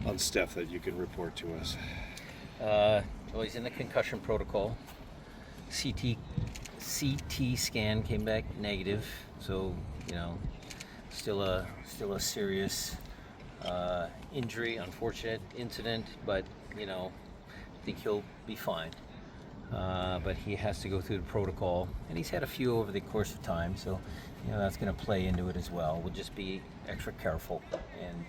on Steph that you can report to us? Well, he's in the concussion protocol. CT scan came back negative, so still a serious injury, unfortunate incident, but I think he'll be fine. But he has to go through the protocol, and he's had a few over the course of time, so that's going to play into it as well. We'll just be extra careful, and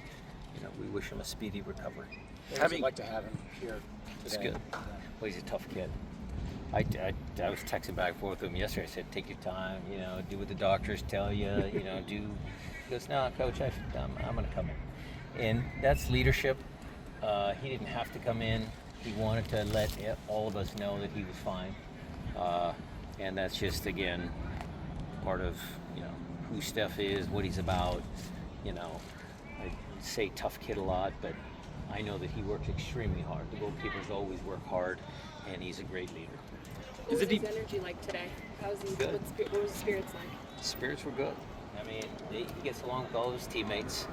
we wish him a speedy recovery. I'd like to have him here today. It's good. Well, he's a tough kid. I was texting back and forth with him yesterday. I said, take your time, do what the doctors tell you, do. He goes, no, Coach, I'm going to come in. And that's leadership. He didn't have to come in. He wanted to let all of us know that he was fine. And that's just, again, part of, who Steph is, what he's about. I say tough kid a lot, but I know that he works extremely hard. The goalkeepers always work hard, and he's a great leader. What was his energy like today? Good. What was the spirits like? The spirits were good. I mean, he gets along with all of his teammates,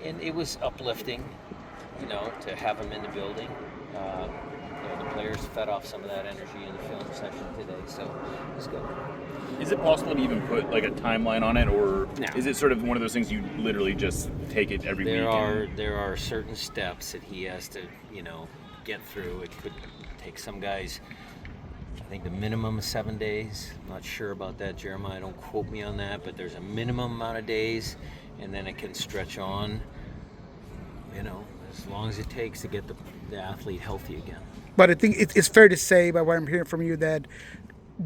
and it was uplifting, to have him in the building. The players fed off some of that energy in the film session today, so it was good. Is it possible to even put like a timeline on it, or No. is it sort of one of those things you literally just take it every week? There are certain steps that he has to, get through. It could take some guys, I think the minimum is 7 days. I'm not sure about that, Jeremiah. Don't quote me on that, but there's a minimum amount of days, and then it can stretch on, as long as it takes to get the athlete healthy again. But I think it's fair to say, by what I'm hearing from you, that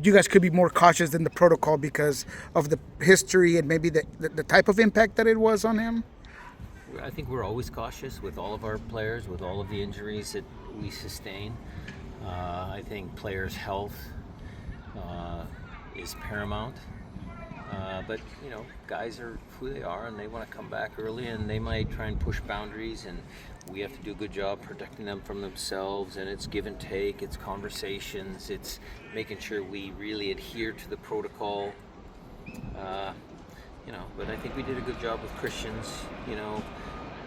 you guys could be more cautious than the protocol because of the history and maybe the type of impact that it was on him? I think we're always cautious with all of our players, with all of the injuries that we sustain. I think players' health is paramount. But guys are who they are, and they want to come back early, and they might try and push boundaries, and we have to do a good job protecting them from themselves. And it's give and take, it's conversations, it's making sure we really adhere to the protocol. But I think we did a good job with Christian's,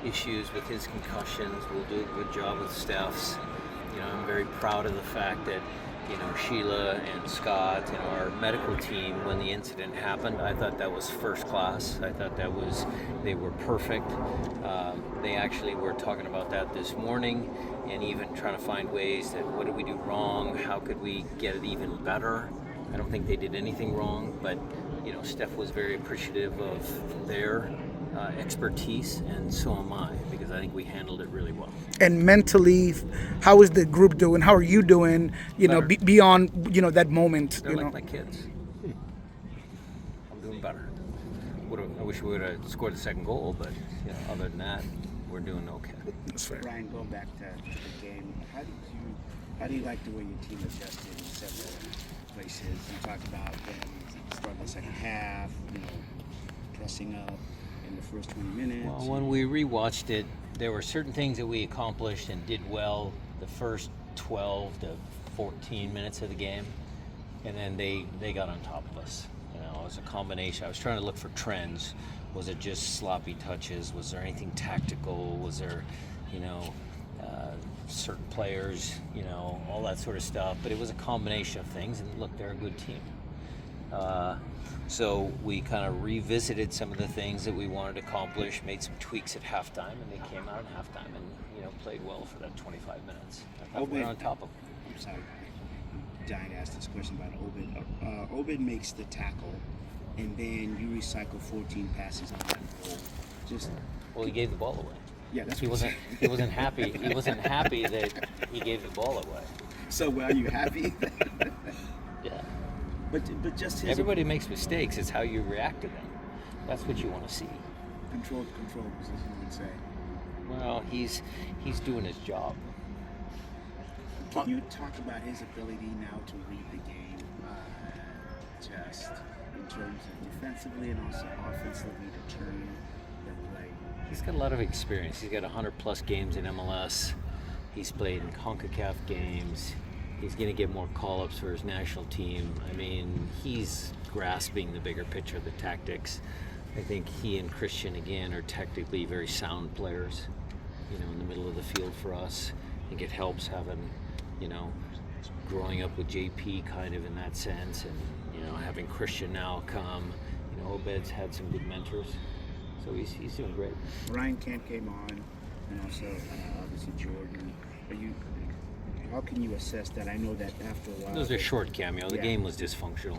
issues with his concussions. We'll do a good job with Steph's. I'm very proud of the fact that Sheila and Scott and our medical team, when the incident happened, I thought that was first class. I thought they were perfect. They actually were talking about that this morning, and even trying to find ways that what did we do wrong? How could we get it even better? I don't think they did anything wrong, but Steph was very appreciative of their expertise, and so am I, because I think we handled it really well. And mentally, how is the group doing? How are you doing? Beyond that moment. They're like my kids. I'm doing better. I wish we would have scored the second goal, but other than that, we're doing okay. That's fair. Ryan, going back to the game, how do you like the way your team adjusted in several places? You talked about them starting the second half, pressing up in the first 20 minutes. Well, when we rewatched it, there were certain things that we accomplished and did well the first 12 to 14 minutes of the game, and then they got on top of us. It was a combination. I was trying to look for trends. Was it just sloppy touches? Was there anything tactical? Was there, certain players, all that sort of stuff? But it was a combination of things, and look, they're a good team. So we kind of revisited some of the things that we wanted to accomplish, made some tweaks at halftime, and they came out at halftime and played well for that 25 minutes. I thought we were on top of them. I'm sorry, I'm dying to ask this question about Obed. Obed makes the tackle, and then you recycle 14 passes on that goal. Well, he gave the ball away. Yeah, that's he what wasn't happy. He wasn't happy that he gave the ball away. So, are you happy? Yeah. But just his Everybody makes mistakes. It's how you react to them. That's what you want to see. control, as you would say. Well, he's doing his job. Can you talk about his ability now to read the game, just in terms of defensively and also offensively to turn the play? He's got a lot of experience. He's got 100+ games in MLS. He's played in CONCACAF games. He's going to get more call-ups for his national team. I mean, he's grasping the bigger picture of the tactics. I think he and Christian, again, are technically very sound players. in the middle of the field for us. I think it helps having, growing up with JP kind of in that sense, and having Christian now come. Obed's had some good mentors, so he's doing great. Ryan Kent came on, and also obviously Jordan. How can you assess that? I know that after a while. Those are short cameo. The Yeah. game was dysfunctional.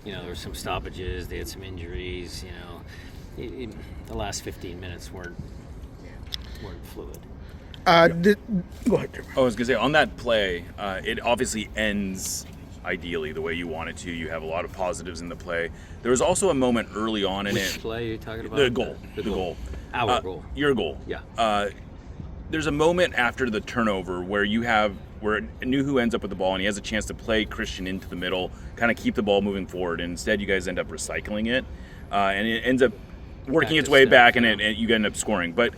There were some stoppages. They had some injuries. The last 15 minutes weren't fluid. Go ahead, Jim. I was gonna say on that play, it obviously ends ideally the way you want it to. You have a lot of positives in the play. There was also a moment early on in Which it. play are you talking about? The goal. The goal. Our goal. Your goal. Yeah. There's a moment after the turnover where Nuhu ends up with the ball and he has a chance to play Christian into the middle, kind of keep the ball moving forward. And instead, you guys end up recycling it, and it ends up working its way back, and you end up scoring. But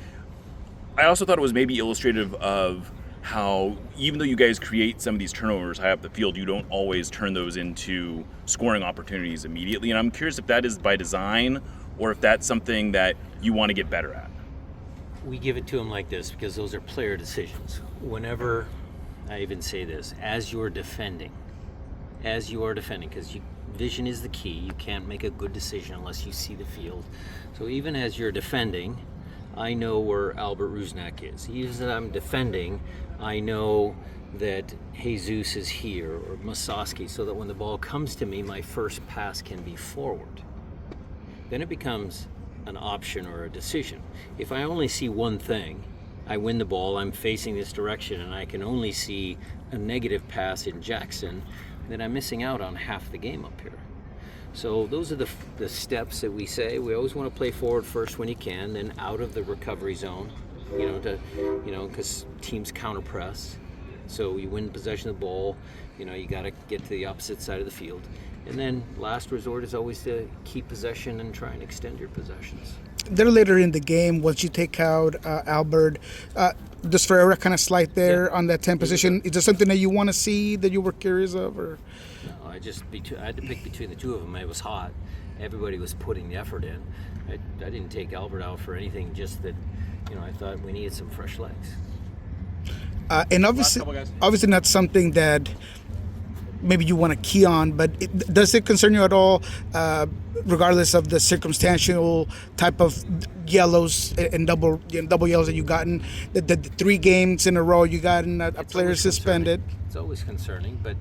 I also thought it was maybe illustrative of how, even though you guys create some of these turnovers high up the field, you don't always turn those into scoring opportunities immediately. And I'm curious if that is by design or if that's something that you want to get better at. We give it to them like this because those are player decisions. Whenever, I even say this, as you're defending, because vision is the key. You can't make a good decision unless you see the field. So even as you're defending, I know where Albert Rusnak is. Even as I'm defending, I know that Jesus is here or Masoski, so that when the ball comes to me, my first pass can be forward. Then it becomes an option or a decision. If I only see one thing, I win the ball, I'm facing this direction, and I can only see a negative pass in Jackson, then I'm missing out on half the game up here. So those are the steps that we say. We always want to play forward first when you can, then out of the recovery zone, because teams counter press. So you win possession of the ball, you got to get to the opposite side of the field. And then last resort is always to keep possession and try and extend your possessions. There later in the game, once you take out Albert, does Ferreira kind of slide there on that 10 position? Is there something that you want to see that you were curious of? Or? No, I had to pick between the two of them. It was hot. Everybody was putting the effort in. I didn't take Albert out for anything, just that, I thought we needed some fresh legs. And obviously not something that maybe you want to key on, but does it concern you at all, regardless of the circumstantial type of yellows and double yellows that you've gotten, the 3 games in a row you gotten a player suspended? It's always concerning, but,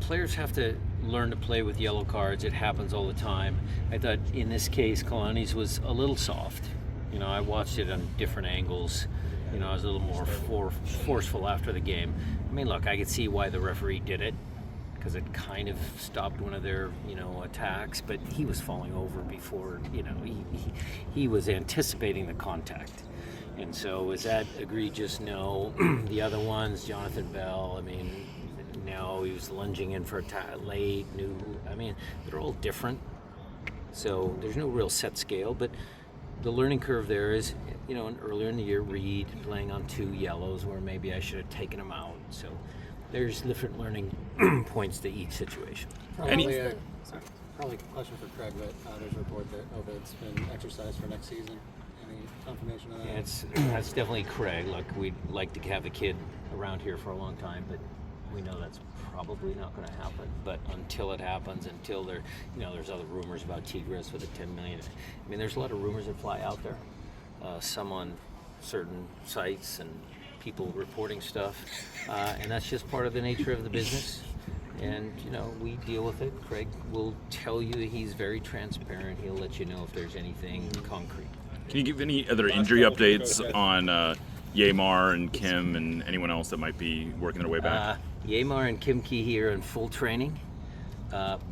players have to learn to play with yellow cards. It happens all the time. I thought in this case, Kalani's was a little soft. I watched it on different angles. I was a little more forceful after the game. Look, I could see why the referee did it, because it kind of stopped one of their, attacks, but he was falling over before, he was anticipating the contact. And so was that egregious? No. The other ones, Jonathan Bell, no, he was lunging in for a late, they're all different. So there's no real set scale, but the learning curve there is, earlier in the year, Reed playing on 2 yellows where maybe I should have taken him out. So there's different learning points to each situation. Probably a question for Craig, but there's a report that Obed's been exercised for next season. Any confirmation of that? Yeah, that's definitely Craig. Look, we'd like to have a kid around here for a long time, but we know that's probably not going to happen. But until it happens, until there's other rumors about Tigres with a $10 million. There's a lot of rumors that fly out there. Some on certain sites and people reporting stuff, and that's just part of the nature of the business. And we deal with it. Craig will tell you he's very transparent. He'll let you know if there's anything concrete. Can you give any other injury updates on Yamar and Kim and anyone else that might be working their way back? Yamar and Kim Key here in full training,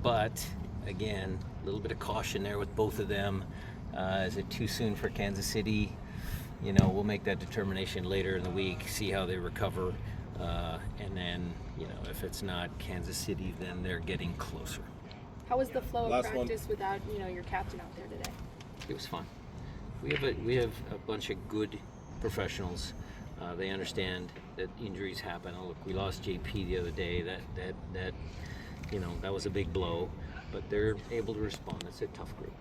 but again, a little bit of caution there with both of them. Is it too soon for Kansas City? We'll make that determination later in the week, see how they recover, and then, if it's not Kansas City, then they're getting closer. How was the flow of practice without, your captain out there today? It was fun. We have a bunch of good professionals. They understand that injuries happen. Oh, look, we lost JP the other day. That was a big blow, but they're able to respond. It's a tough group.